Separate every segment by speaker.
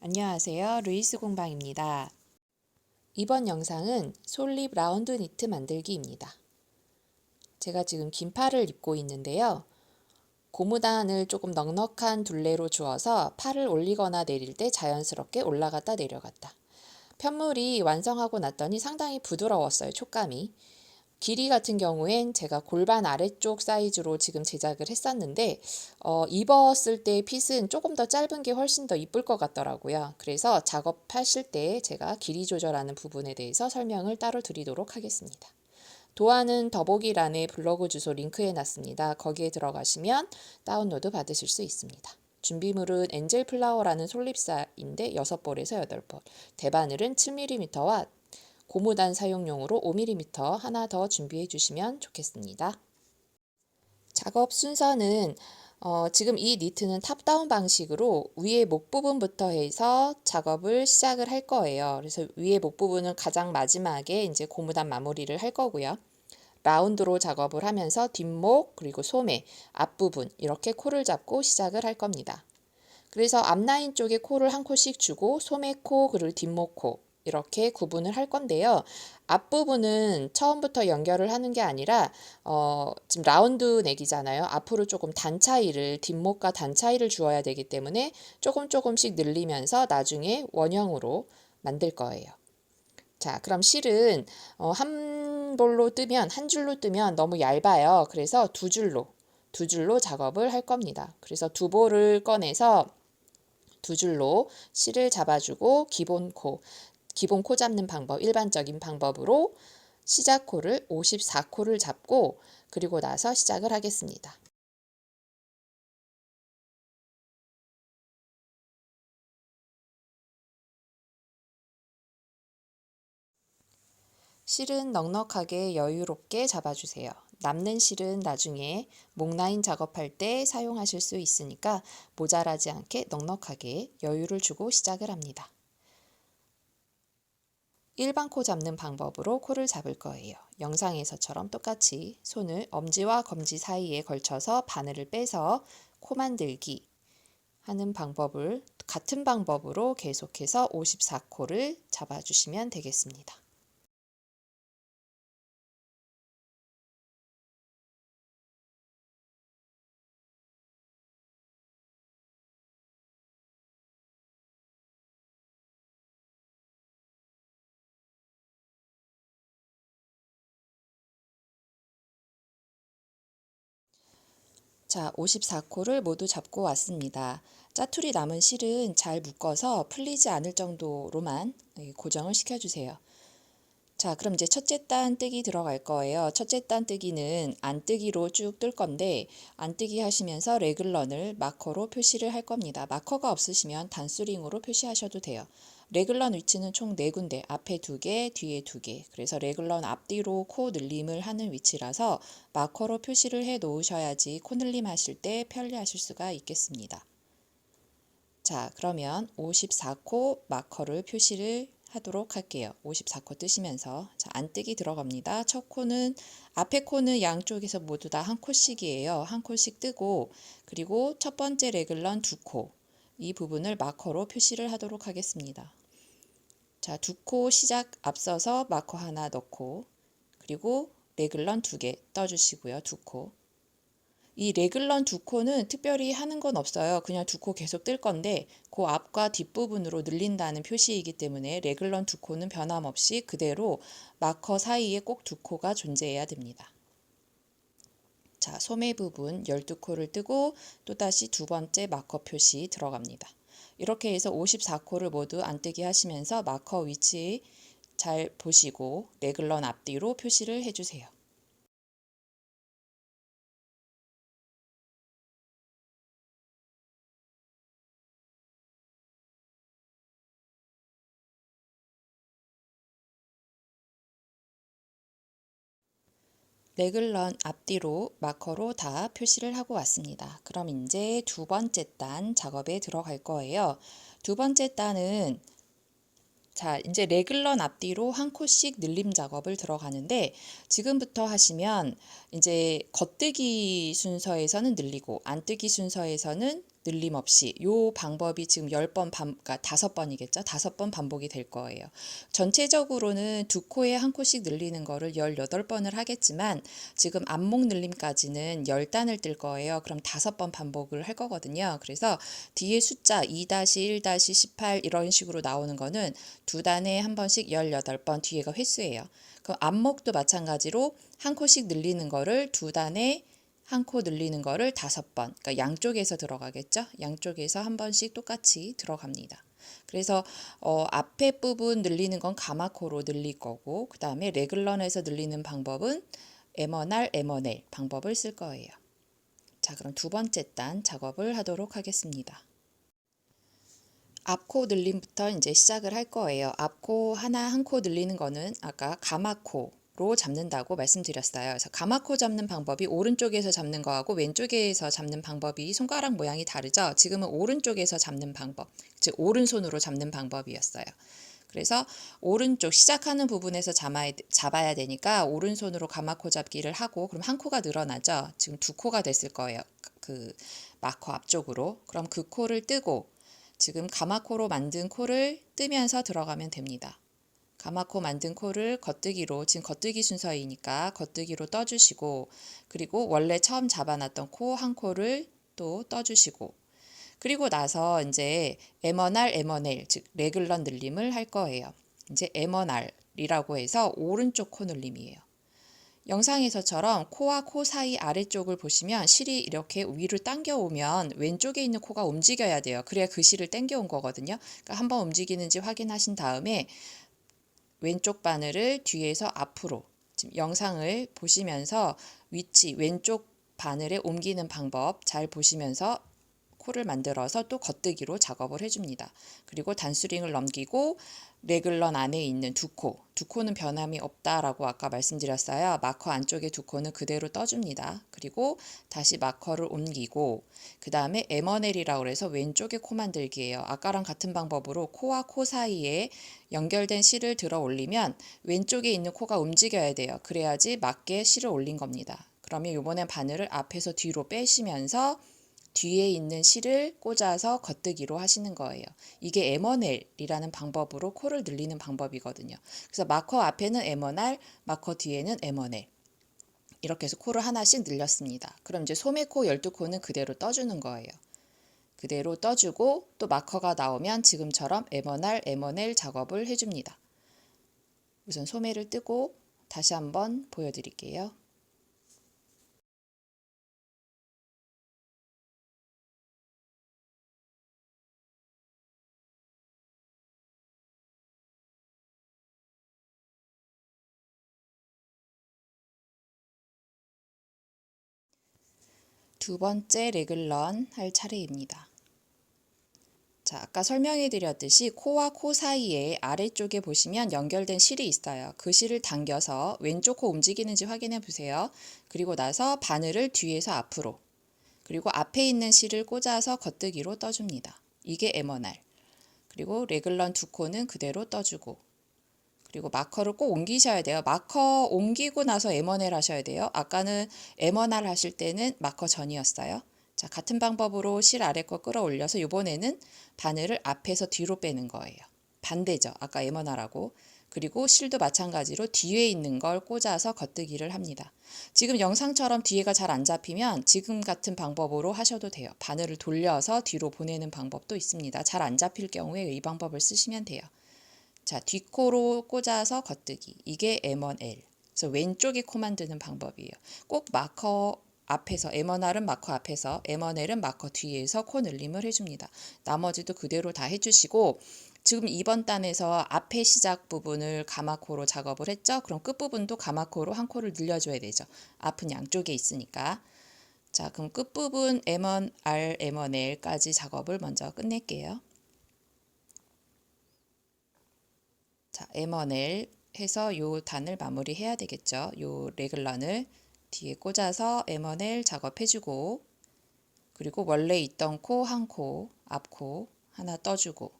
Speaker 1: 안녕하세요. 루이스 공방입니다. 이번 영상은 솔립 라운드 니트 만들기입니다. 제가 지금 긴 팔을 입고 있는데요. 고무단을 조금 넉넉한 둘레로 주어서 팔을 올리거나 내릴 때 자연스럽게 올라갔다 내려갔다. 편물이 완성하고 났더니 상당히 부드러웠어요, 촉감이. 길이 같은 경우엔 제가 골반 아래쪽 사이즈로 지금 제작을 했었는데 입었을 때 핏은 조금 더 짧은 게 훨씬 더 이쁠 것 같더라고요. 그래서 작업하실 때 제가 길이 조절하는 부분에 대해서 설명을 따로 드리도록 하겠습니다. 도안은 더보기란에 블로그 주소 링크해 놨습니다. 거기에 들어가시면 다운로드 받으실 수 있습니다. 준비물은 엔젤 플라워라는 솔잎사인데 6볼에서 8볼, 대바늘은 7mm와 고무단 사용용으로 5mm 하나 더 준비해 주시면 좋겠습니다. 작업 순서는 지금 이 니트는 탑다운 방식으로 위에 목 부분부터 해서 작업을 시작을 할 거예요. 그래서 위에 목 부분은 가장 마지막에 이제 고무단 마무리를 할 거고요. 라운드로 작업을 하면서 뒷목 그리고 소매, 앞부분 이렇게 코를 잡고 시작을 할 겁니다. 그래서 앞라인 쪽에 코를 한 코씩 주고 소매 코 그리고 뒷목 코 이렇게 구분을 할 건데요. 앞부분은 처음부터 연결을 하는 게 아니라 지금 라운드 넥이잖아요. 앞으로 조금 단 차이를 뒷목과 단 차이를 주어야 되기 때문에 조금씩 늘리면서 나중에 원형으로 만들 거예요. 자, 그럼 실은 한 볼로 뜨면 한 줄로 뜨면 너무 얇아요. 그래서 두 줄로 작업을 할 겁니다. 그래서 두 볼을 꺼내서 두 줄로 실을 잡아주고 기본 코 잡는 방법, 일반적인 방법으로 시작 코를 54코를 잡고 그리고 나서 시작을 하겠습니다. 실은 넉넉하게 여유롭게 잡아주세요. 남는 실은 나중에 목 라인 작업할 때 사용하실 수 있으니까 모자라지 않게 넉넉하게 여유를 주고 시작을 합니다. 일반 코 잡는 방법으로 코를 잡을 거예요. 영상에서처럼 똑같이 손을 엄지와 검지 사이에 걸쳐서 바늘을 빼서 코 만들기 하는 방법을 같은 방법으로 계속해서 54코를 잡아주시면 되겠습니다. 자, 54코를 모두 잡고 왔습니다. 짜투리 남은 실은 잘 묶어서 풀리지 않을 정도로만 고정을 시켜주세요. 자, 그럼 이제 첫째 단 뜨기 들어갈 거예요. 첫째 단 뜨기는 안뜨기로 쭉 뜰 건데 안뜨기 하시면서 레글런을 마커로 표시를 할 겁니다. 마커가 없으시면 단수링으로 표시하셔도 돼요. 레글런 위치는 총 4군데, 앞에 2개, 뒤에 2개. 그래서 레글런 앞뒤로 코 늘림을 하는 위치라서 마커로 표시를 해 놓으셔야지 코 늘림 하실 때 편리하실 수가 있겠습니다. 자, 그러면 54코 마커를 표시를 하도록 할게요. 54코 뜨시면서 자, 안뜨기 들어갑니다. 첫 코는 앞에 코는 양쪽에서 모두 다 한 코씩이에요. 한 코씩 뜨고 그리고 첫 번째 레글런 2코 이 부분을 마커로 표시를 하도록 하겠습니다. 자, 2코 시작 앞서서 마커 하나 넣고 그리고 레글런 2개 떠주시고요. 2코 이 레글런 2코는 특별히 하는 건 없어요. 그냥 2코 계속 뜰 건데 그 앞과 뒷부분으로 늘린다는 표시이기 때문에 레글런 2코는 변함없이 그대로 마커 사이에 꼭 2코가 존재해야 됩니다. 자, 소매 부분 12코를 뜨고 또다시 두 번째 마커 표시 들어갑니다. 이렇게 해서 54코를 모두 안뜨기 하시면서 마커 위치 잘 보시고 레글런 앞뒤로 표시를 해주세요. 레글런 앞뒤로 마커로 다 표시를 하고 왔습니다. 그럼 이제 두 번째 단 작업에 들어갈 거예요. 두 번째 단은 자, 이제 레글런 앞뒤로 한 코씩 늘림 작업을 들어가는데 지금부터 하시면 이제 겉뜨기 순서에서는 늘리고 안뜨기 순서에서는 늘림 없이 요 방법이 지금 10번 그러니까 5번이겠죠? 5번 반복이 될 거예요. 전체적으로는 두 코에 한 코씩 늘리는 거를 18번을 하겠지만 지금 안목 늘림까지는 10단을 뜰 거예요. 그럼 5번 반복을 할 거거든요. 그래서 뒤에 숫자 2-1-18 이런 식으로 나오는 거는 두 단에 한 번씩 18번 뒤에가 횟수예요. 그럼 안목도 마찬가지로 한 코씩 늘리는 거를 두 단에 한 코 늘리는 거를 5번, 그러니까 양쪽에서 들어가겠죠? 양쪽에서 한 번씩 똑같이 들어갑니다. 그래서 앞에 부분 늘리는 건 가마코로 늘릴 거고 그 다음에 레글런에서 늘리는 방법은 M1R, M1L 방법을 쓸 거예요. 자, 그럼 두 번째 단 작업을 하도록 하겠습니다. 앞코 늘림부터 이제 시작을 할 거예요. 앞코 하나 한 코 늘리는 거는 아까 가마코로 잡는다고 말씀드렸어요. 그래서 가마코 잡는 방법이 오른쪽에서 잡는 거하고 왼쪽에서 잡는 방법이 손가락 모양이 다르죠. 지금은 오른쪽에서 잡는 방법, 즉 오른손으로 잡는 방법이었어요. 그래서 오른쪽 시작하는 부분에서 잡아야 되니까 오른손으로 가마코 잡기를 하고 그럼 한 코가 늘어나죠. 지금 두 코가 됐을 거예요. 그 마커 앞쪽으로. 그럼 그 코를 뜨고 지금 가마코로 만든 코를 뜨면서 들어가면 됩니다. 가마코 만든 코를 겉뜨기로, 지금 겉뜨기 순서이니까 겉뜨기로 떠주시고 그리고 원래 처음 잡아놨던 코 한 코를 또 떠주시고 그리고 나서 이제 M1R, M1L, 즉 레글런 늘림을 할 거예요. 이제 M1R이라고 해서 오른쪽 코 늘림이에요. 영상에서처럼 코와 코 사이 아래쪽을 보시면 실이 이렇게 위로 당겨오면 왼쪽에 있는 코가 움직여야 돼요. 그래야 그 실을 당겨온 거거든요. 그러니까 한번 움직이는지 확인하신 다음에 왼쪽 바늘을 뒤에서 앞으로 지금 영상을 보시면서 위치 왼쪽 바늘에 옮기는 방법 잘 보시면서 코를 만들어서 또 겉뜨기로 작업을 해줍니다. 그리고 단수링을 넘기고 레글런 안에 있는 두 코는 변함이 없다라고 아까 말씀드렸어요. 마커 안쪽에 두 코는 그대로 떠줍니다. 그리고 다시 마커를 옮기고 그 다음에 M1L이라고 해서 왼쪽에 코 만들기예요. 아까랑 같은 방법으로 코와 코 사이에 연결된 실을 들어 올리면 왼쪽에 있는 코가 움직여야 돼요. 그래야지 맞게 실을 올린 겁니다. 그러면 이번엔 바늘을 앞에서 뒤로 빼시면서 뒤에 있는 실을 꽂아서 겉뜨기로 하시는 거예요. 이게 M1L이라는 방법으로 코를 늘리는 방법이거든요. 그래서 마커 앞에는 M1R, 마커 뒤에는 M1L. 이렇게 해서 코를 하나씩 늘렸습니다. 그럼 이제 소매코 12코는 그대로 떠주는 거예요. 그대로 떠주고 또 마커가 나오면 지금처럼 M1R, M1L 작업을 해줍니다. 우선 소매를 뜨고 다시 한번 보여드릴게요. 두 번째 레글런 할 차례입니다. 자, 아까 설명해 드렸듯이 코와 코 사이에 아래쪽에 보시면 연결된 실이 있어요. 그 실을 당겨서 왼쪽 코 움직이는지 확인해 보세요. 그리고 나서 바늘을 뒤에서 앞으로 그리고 앞에 있는 실을 꽂아서 겉뜨기로 떠줍니다. 이게 M1R. 그리고 레글런 두 코는 그대로 떠주고 그리고 마커를 꼭 옮기셔야 돼요. 마커 옮기고 나서 M1L 하셔야 돼요. 아까는 M1R 하실 때는 마커 전이었어요. 자, 같은 방법으로 실 아래 거 끌어올려서 이번에는 바늘을 앞에서 뒤로 빼는 거예요. 반대죠. 아까 M1R하고. 그리고 실도 마찬가지로 뒤에 있는 걸 꽂아서 겉뜨기를 합니다. 지금 영상처럼 뒤에가 잘 안 잡히면 지금 같은 방법으로 하셔도 돼요. 바늘을 돌려서 뒤로 보내는 방법도 있습니다. 잘 안 잡힐 경우에 이 방법을 쓰시면 돼요. 자, 뒷코로 꽂아서 겉뜨기. 이게 M1L. 그래서 왼쪽에 코 만드는 방법이에요. 꼭 마커 앞에서, M1R은 마커 앞에서, M1L은 마커 뒤에서 코 늘림을 해줍니다. 나머지도 그대로 다 해주시고 지금 2번 단에서 앞에 시작 부분을 가마코로 작업을 했죠. 그럼 끝부분도 가마코로 한 코를 늘려줘야 되죠. 앞은 양쪽에 있으니까. 자, 그럼 끝부분 M1R, M1L까지 작업을 먼저 끝낼게요. 자, M1L 해서 요 단을 마무리해야 되겠죠. 요 레글런을 뒤에 꽂아서 M1L 작업해주고 그리고 원래 있던 코 한 코, 앞코 하나 떠주고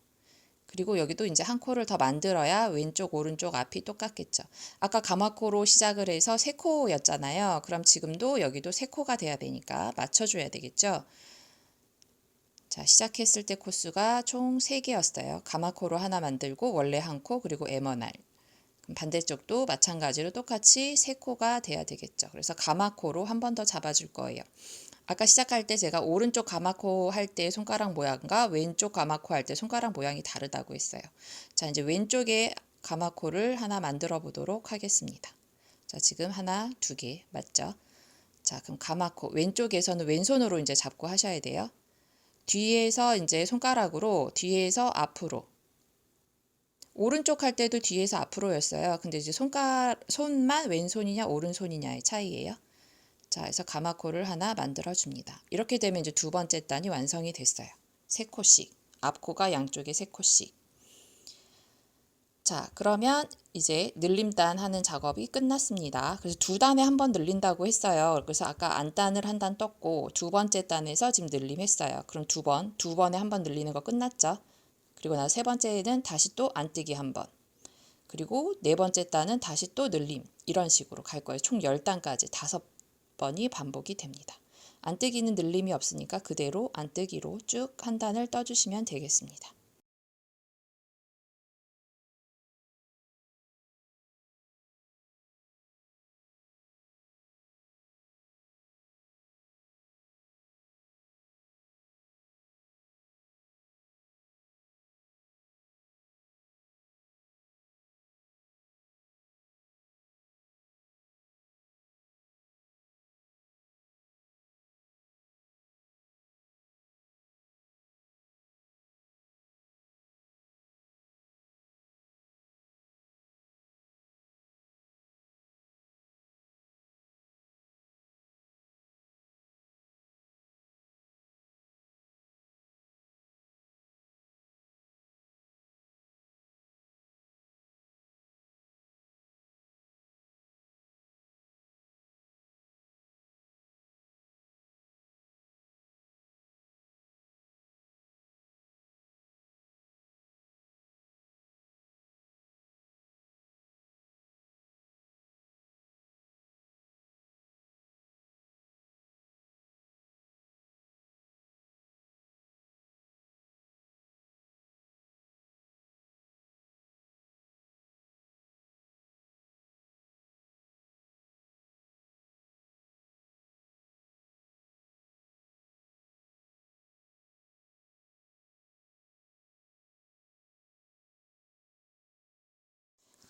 Speaker 1: 그리고 여기도 이제 한 코를 더 만들어야 왼쪽 오른쪽 앞이 똑같겠죠. 아까 가마코로 시작을 해서 세 코였잖아요. 그럼 지금도 여기도 세 코가 돼야 되니까 맞춰줘야 되겠죠. 자, 시작했을 때 코수가 총 3개였어요. 가마코로 하나 만들고 원래 한 코, 그리고 에머날. 그럼 반대쪽도 마찬가지로 똑같이 3코가 돼야 되겠죠. 그래서 가마코로 한 번 더 잡아줄 거예요. 아까 시작할 때 제가 오른쪽 가마코 할 때 손가락 모양과 왼쪽 가마코 할 때 손가락 모양이 다르다고 했어요. 자, 이제 왼쪽에 가마코를 하나 만들어 보도록 하겠습니다. 자, 지금 하나, 2개 맞죠? 자, 그럼 가마코 왼쪽에서는 왼손으로 이제 잡고 하셔야 돼요. 뒤에서 이제 손가락으로 뒤에서 앞으로. 오른쪽 할 때도 뒤에서 앞으로였어요. 근데 이제 손만 왼손이냐 오른손이냐의 차이예요. 자, 그래서 가마코를 하나 만들어 줍니다. 이렇게 되면 이제 두 번째 단이 완성이 됐어요. 3코씩. 앞코가 양쪽에 3코씩. 자, 그러면 이제 늘림단 하는 작업이 끝났습니다. 그래서 두 단에 한 번 늘린다고 했어요. 그래서 아까 안단을 한 단 떴고 두 번째 단에서 지금 늘림했어요. 그럼 두 번에 한 번 늘리는 거 끝났죠. 그리고 나서 세 번째는 다시 또 안뜨기 한 번. 그리고 네 번째 단은 다시 또 늘림. 이런 식으로 갈 거예요. 총 10단까지 5번이 반복이 됩니다. 안뜨기는 늘림이 없으니까 그대로 안뜨기로 쭉 한 단을 떠주시면 되겠습니다.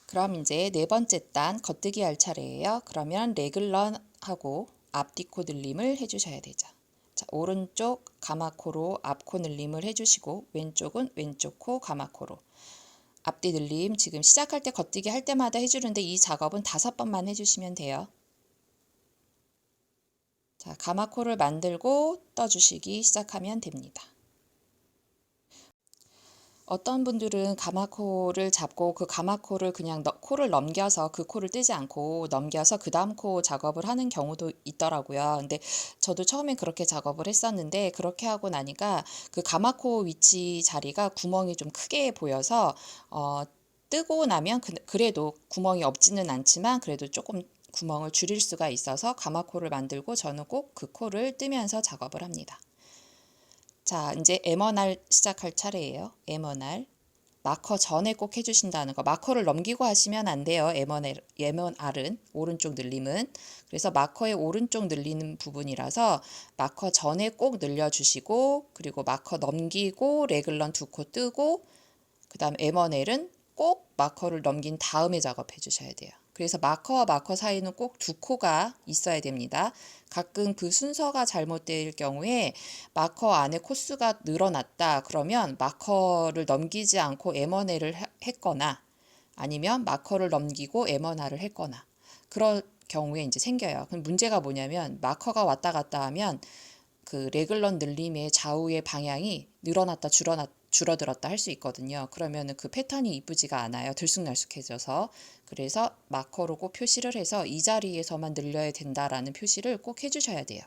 Speaker 1: 그럼 이제 네 번째 단 겉뜨기 할 차례예요. 그러면 레글런하고 앞뒤 코 늘림을 해주셔야 되죠. 자, 오른쪽 가마코로 앞코 늘림을 해주시고 왼쪽은 왼쪽 코 가마코로 앞뒤 늘림 지금 시작할 때 겉뜨기 할 때마다 해주는데 이 작업은 5번만 해주시면 돼요. 자, 가마코를 만들고 떠주시기 시작하면 됩니다. 어떤 분들은 가마코를 잡고 그 가마코를 그냥 코를 넘겨서 그 코를 뜨지 않고 넘겨서 그 다음 코 작업을 하는 경우도 있더라고요. 근데 저도 처음에 그렇게 작업을 했었는데 그렇게 하고 나니까 그 가마코 위치 자리가 구멍이 좀 크게 보여서 뜨고 나면 그래도 구멍이 없지는 않지만 그래도 조금 구멍을 줄일 수가 있어서 가마코를 만들고 저는 꼭 그 코를 뜨면서 작업을 합니다. 자, 이제 에머날 시작할 차례예요. 에머날. 마커 전에 꼭 해주신다는 거. 마커를 넘기고 하시면 안 돼요. 에머날은 오른쪽 늘림은. 그래서 마커의 오른쪽 늘리는 부분이라서 마커 전에 꼭 늘려주시고 그리고 마커 넘기고 레글런 2코 뜨고 그 다음 에머넬은 꼭 마커를 넘긴 다음에 작업해 주셔야 돼요. 그래서 마커와 마커 사이는 꼭 2코가 있어야 됩니다. 가끔 그 순서가 잘못될 경우에 마커 안에 코수가 늘어났다. 그러면 마커를 넘기지 않고 에머넬을 했거나 아니면 마커를 넘기고 에머나를 했거나 그런 경우에 이제 생겨요. 그럼 문제가 뭐냐면 마커가 왔다 갔다 하면 그 레글런 늘림의 좌우의 방향이 늘어났다 줄어들었다 할 수 있거든요. 그러면 그 패턴이 이쁘지가 않아요. 들쑥날쑥해져서. 그래서 마커로 꼭 표시를 해서 이 자리에서만 늘려야 된다라는 표시를 꼭 해주셔야 돼요.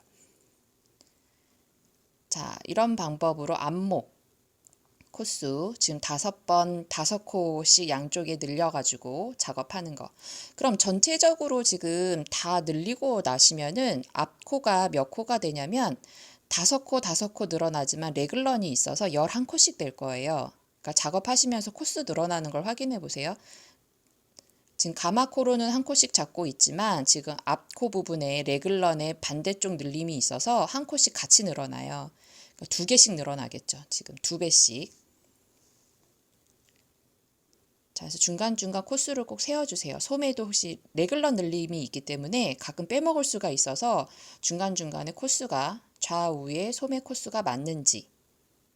Speaker 1: 자, 이런 방법으로 앞목, 코수 지금 5번 5코씩 양쪽에 늘려가지고 작업하는 거. 그럼 전체적으로 지금 다 늘리고 나시면은 앞코가 몇 코가 되냐면 5코 5코 늘어나지만 레글런이 있어서 11코씩 될 거예요. 그러니까 작업하시면서 코수 늘어나는 걸 확인해 보세요. 지금 가마코로는 한 코씩 잡고 있지만 지금 앞코 부분에 레글런의 반대쪽 늘림이 있어서 한 코씩 같이 늘어나요. 그러니까 2개씩 늘어나겠죠. 지금 2배씩. 자, 그래서 중간중간 코수를 꼭 세워주세요. 소매도 혹시 레글런 늘림이 있기 때문에 가끔 빼먹을 수가 있어서 중간중간에 코수가 좌우에 소매 코수가 맞는지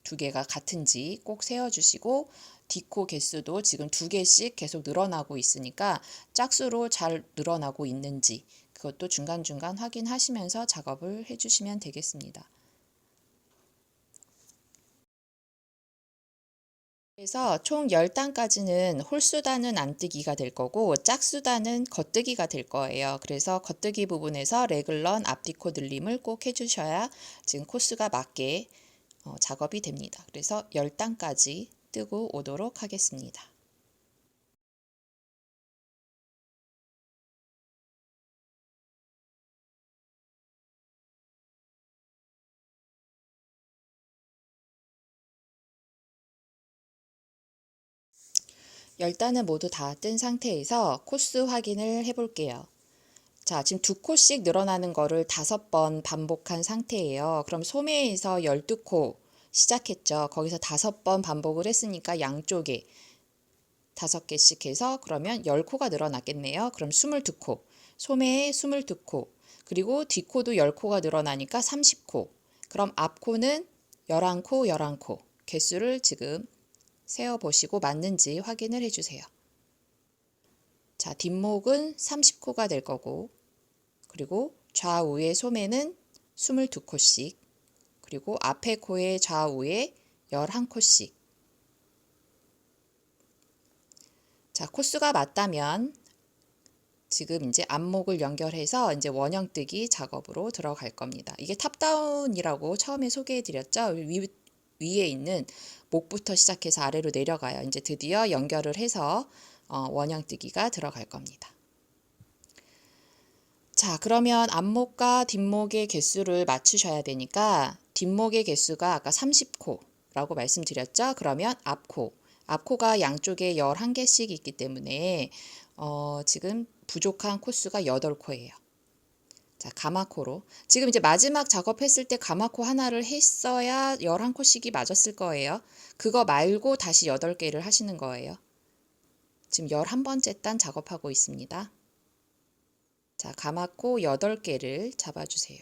Speaker 1: 2개가 같은지 꼭 세워주시고 D코 개수도 지금 2개씩 계속 늘어나고 있으니까 짝수로 잘 늘어나고 있는지 그것도 중간중간 확인하시면서 작업을 해주시면 되겠습니다. 그래서 총 10단까지는 홀수단은 안뜨기가 될 거고 짝수단은 겉뜨기가 될 거예요. 그래서 겉뜨기 부분에서 레글런 앞뒤코 늘림을 꼭 해주셔야 지금 코수가 맞게 작업이 됩니다. 그래서 10단까지 뜨고 오도록 하겠습니다. 열단은 모두 다 뜬 상태에서 코수 확인을 해볼게요. 자, 지금 2코씩 늘어나는 거를 5번 반복한 상태예요. 그럼 소매에서 12코 시작했죠. 거기서 5번 반복을 했으니까 양쪽에 5개씩 해서 그러면 10코가 늘어났겠네요. 그럼 22코, 소매에 22코, 그리고 뒷코도 10코가 늘어나니까 30코. 그럼 앞코는 11코, 11코. 개수를 지금 세어보시고 맞는지 확인을 해주세요. 자, 뒷목은 30코가 될 거고, 그리고 좌우의 소매는 22코씩, 그리고 앞에 코의 좌우에 11코씩. 자, 코수가 맞다면 지금 이제 앞목을 연결해서 이제 원형뜨기 작업으로 들어갈 겁니다. 이게 탑다운이라고 처음에 소개해 드렸죠. 위에 있는 목부터 시작해서 아래로 내려가요. 이제 드디어 연결을 해서 원형뜨기가 들어갈 겁니다. 자, 그러면 앞목과 뒷목의 개수를 맞추셔야 되니까 뒷목의 개수가 아까 30코라고 말씀드렸죠. 그러면 앞코가 양쪽에 11개씩 있기 때문에 지금 부족한 코수가 8코예요. 자, 가마코로. 지금 이제 마지막 작업했을 때 가마코 하나를 했어야 11코씩이 맞았을 거예요. 그거 말고 다시 8개를 하시는 거예요. 지금 11번째 단 작업하고 있습니다. 자, 가마코 8개를 잡아주세요.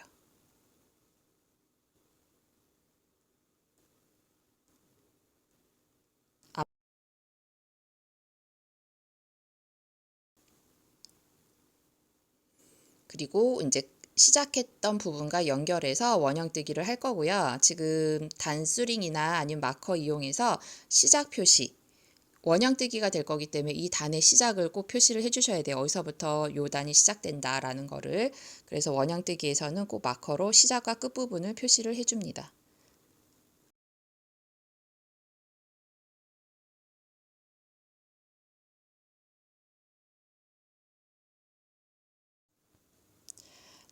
Speaker 1: 그리고 이제 시작했던 부분과 연결해서 원형뜨기를 할 거고요. 지금 단수링이나 아니면 마커 이용해서 시작 표시, 원형뜨기가 될 거기 때문에 이 단의 시작을 꼭 표시를 해주셔야 돼요. 어디서부터 요 단이 시작된다라는 거를. 그래서 원형뜨기에서는 꼭 마커로 시작과 끝부분을 표시를 해줍니다.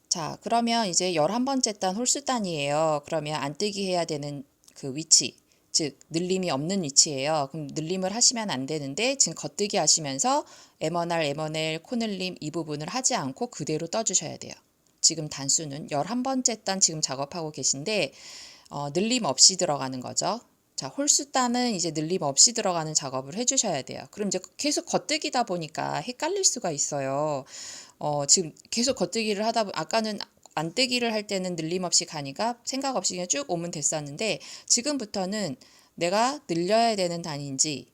Speaker 1: 자, 그러면 이제 11번째 단 홀수단이에요. 그러면 안뜨기 해야 되는 그 위치, 즉 늘림이 없는 위치예요. 그럼 늘림을 하시면 안 되는데 지금 겉뜨기 하시면서 M1R, 코늘림 이 부분을 하지 않고 그대로 떠주셔야 돼요. 지금 단수는 11번째 단 지금 작업하고 계신데 늘림 없이 들어가는 거죠. 자, 홀수단은 이제 늘림 없이 들어가는 작업을 해주셔야 돼요. 그럼 이제 계속 겉뜨기다 보니까 헷갈릴 수가 있어요. 지금 계속 겉뜨기를 하다 보면 아까는 안뜨기를 할 때는 늘림 없이 가니까 생각 없이 그냥 쭉 오면 됐었는데 지금부터는 내가 늘려야 되는 단인지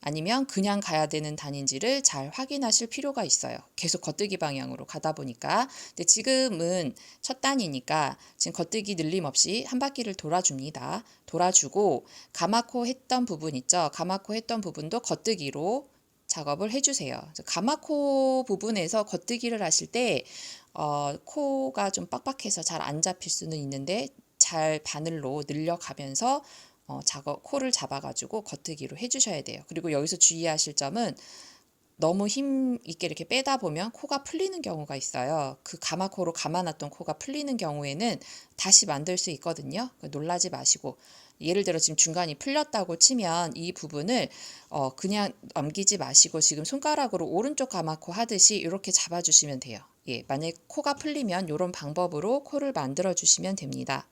Speaker 1: 아니면 그냥 가야 되는 단인지를 잘 확인하실 필요가 있어요. 계속 겉뜨기 방향으로 가다 보니까. 근데 지금은 첫 단이니까 지금 겉뜨기 늘림 없이 한 바퀴를 돌아줍니다. 돌아주고 가마코 했던 부분 있죠. 가마코 했던 부분도 겉뜨기로 작업을 해주세요. 가마코 부분에서 겉뜨기를 하실 때 코가 좀 빡빡해서 잘 안 잡힐 수는 있는데 잘 바늘로 늘려가면서 코를 잡아가지고 겉뜨기로 해주셔야 돼요. 그리고 여기서 주의하실 점은 너무 힘 있게 이렇게 빼다 보면 코가 풀리는 경우가 있어요. 그 가마코로 감아놨던 코가 풀리는 경우에는 다시 만들 수 있거든요. 놀라지 마시고, 예를 들어 지금 중간이 풀렸다고 치면 이 부분을 그냥 넘기지 마시고 지금 손가락으로 오른쪽 가마코 하듯이 이렇게 잡아주시면 돼요. 예, 만약에 코가 풀리면 이런 방법으로 코를 만들어 주시면 됩니다.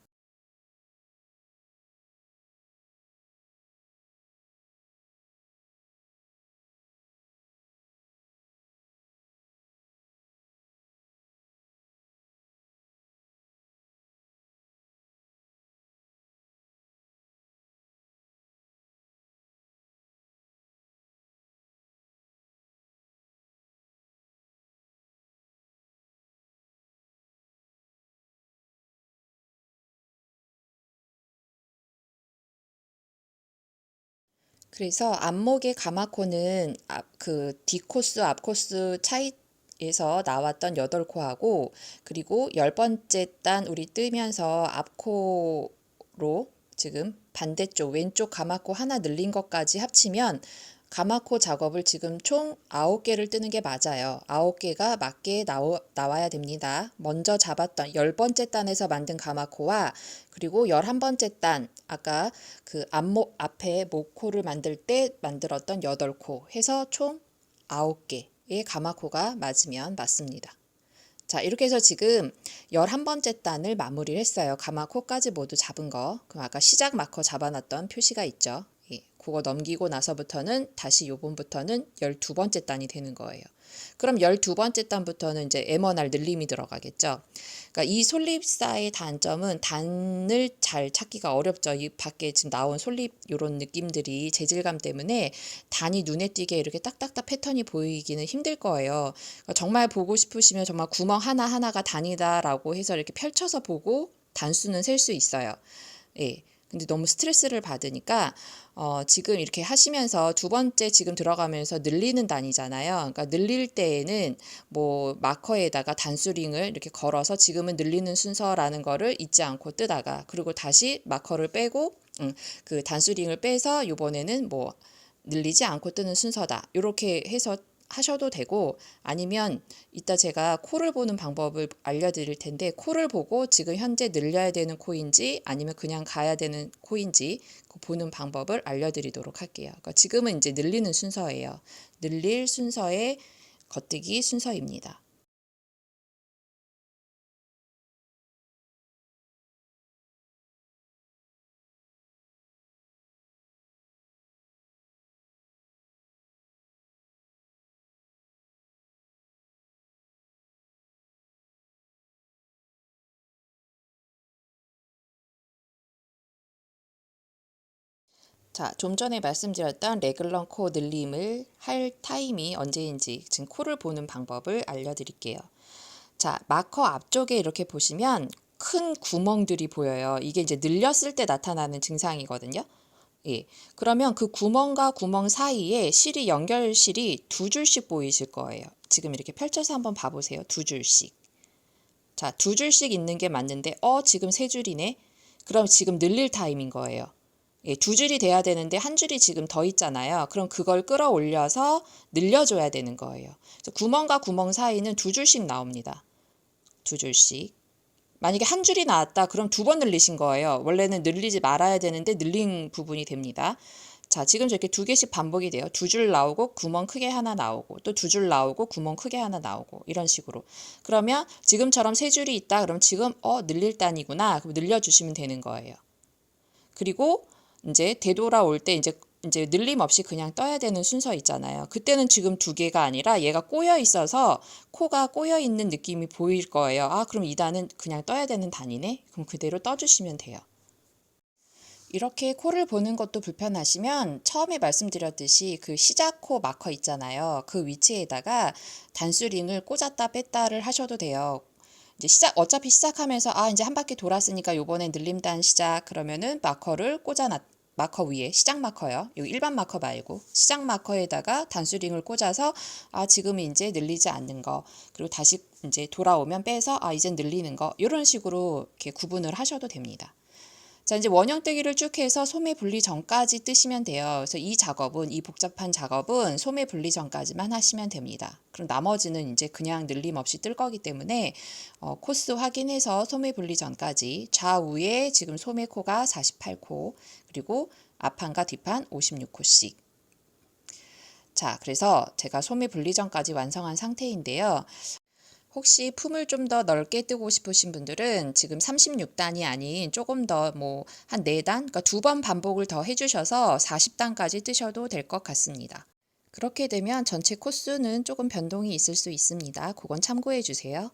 Speaker 1: 그래서 앞목의 가마코는 그 뒷코스, 앞코스 차이에서 나왔던 8코하고 그리고 10번째 단 우리 뜨면서 앞코로 지금 반대쪽 왼쪽 가마코 하나 늘린 것까지 합치면 가마코 작업을 지금 총 9개를 뜨는 게 맞아요. 9개가 맞게 나와야 됩니다. 먼저 잡았던 10번째 단에서 만든 가마코와 그리고 11번째 단, 아까 그 앞에 목코를 만들 때 만들었던 8코 해서 총 9개의 가마코가 맞으면 맞습니다. 자, 이렇게 해서 지금 11번째 단을 마무리를 했어요. 가마코까지 모두 잡은 거. 그럼 아까 시작 마커 잡아놨던 표시가 있죠. 예, 그거 넘기고 나서부터는 다시 요번부터는 12번째 단이 되는 거예요. 그럼 12번째 단부터는 이제 M1R 늘림이 들어가겠죠. 그러니까 이 솔립사의 단점은 단을 잘 찾기가 어렵죠. 이 밖에 지금 나온 솔립 이런 느낌들이 재질감 때문에 단이 눈에 띄게 이렇게 딱딱딱 패턴이 보이기는 힘들 거예요. 그러니까 정말 보고 싶으시면 정말 구멍 하나하나가 단이다라고 해서 이렇게 펼쳐서 보고 단수는 셀 수 있어요. 예. 근데 너무 스트레스를 받으니까 지금 이렇게 하시면서 두 번째 지금 들어가면서 늘리는 단이잖아요. 그러니까 늘릴 때에는 뭐 마커에다가 단수링을 이렇게 걸어서 지금은 늘리는 순서라는 거를 잊지 않고 뜨다가 그리고 다시 마커를 빼고 그 단수링을 빼서 이번에는 뭐 늘리지 않고 뜨는 순서다. 이렇게 해서 하셔도 되고 아니면 이따 제가 코를 보는 방법을 알려드릴 텐데 코를 보고 지금 현재 늘려야 되는 코인지 아니면 그냥 가야 되는 코인지 보는 방법을 알려드리도록 할게요. 그러니까 지금은 이제 늘리는 순서예요. 늘릴 순서의 겉뜨기 순서입니다. 자, 좀 전에 말씀드렸던 레글런 코 늘림을 할 타임이 언제인지 지금 코를 보는 방법을 알려드릴게요. 자, 마커 앞쪽에 이렇게 보시면 큰 구멍들이 보여요. 이게 이제 늘렸을 때 나타나는 증상이거든요. 예. 그러면 그 구멍과 구멍 사이에 연결실이 두 줄씩 보이실 거예요. 지금 이렇게 펼쳐서 한번 봐보세요. 두 줄씩. 자, 두 줄씩 있는 게 맞는데, 지금 세 줄이네? 그럼 지금 늘릴 타임인 거예요. 예, 두 줄이 돼야 되는데 한 줄이 지금 더 있잖아요. 그럼 그걸 끌어올려서 늘려줘야 되는 거예요. 그래서 구멍과 구멍 사이는 두 줄씩 나옵니다. 두 줄씩. 만약에 한 줄이 나왔다, 그럼 두 번 늘리신 거예요. 원래는 늘리지 말아야 되는데 늘린 부분이 됩니다. 자, 지금 저렇게 두 개씩 반복이 돼요. 두 줄 나오고 구멍 크게 하나 나오고 또 두 줄 나오고 구멍 크게 하나 나오고 이런 식으로. 그러면 지금처럼 세 줄이 있다. 그럼 지금 늘릴 단이구나. 그럼 늘려주시면 되는 거예요. 그리고 이제 되돌아올 때 이제 늘림 없이 그냥 떠야 되는 순서 있잖아요. 그때는 지금 두 개가 아니라 얘가 꼬여 있어서 코가 꼬여 있는 느낌이 보일 거예요. 아, 그럼 이 단은 그냥 떠야 되는 단이네? 그럼 그대로 떠주시면 돼요. 이렇게 코를 보는 것도 불편하시면 처음에 말씀드렸듯이 그 시작 코 마커 있잖아요. 그 위치에다가 단수링을 꽂았다 뺐다를 하셔도 돼요. 이제 어차피 시작하면서 이제 한 바퀴 돌았으니까 요번에 늘림단 시작 그러면은 마커 위에 시작 마커요. 여기 일반 마커 말고 시작 마커에다가 단수링을 꽂아서 지금은 이제 늘리지 않는 거 그리고 다시 이제 돌아오면 빼서 이젠 늘리는 거 이런 식으로 이렇게 구분을 하셔도 됩니다. 자, 이제 원형뜨기를 쭉 해서 소매 분리 전까지 뜨시면 돼요. 그래서 이 복잡한 작업은 소매 분리 전까지만 하시면 됩니다. 그럼 나머지는 이제 그냥 늘림 없이 뜰 거기 때문에 코스 확인해서 소매 분리 전까지 좌우에 지금 소매코가 48코, 그리고 앞판과 뒷판 56코씩. 자, 그래서 제가 소매 분리 전까지 완성한 상태인데요. 혹시 품을 좀 더 넓게 뜨고 싶으신 분들은 지금 36단이 아닌 조금 더 한 4단, 그러니까 2번 반복을 더 해주셔서 40단까지 뜨셔도 될 것 같습니다. 그렇게 되면 전체 코스는 조금 변동이 있을 수 있습니다. 그건 참고해 주세요.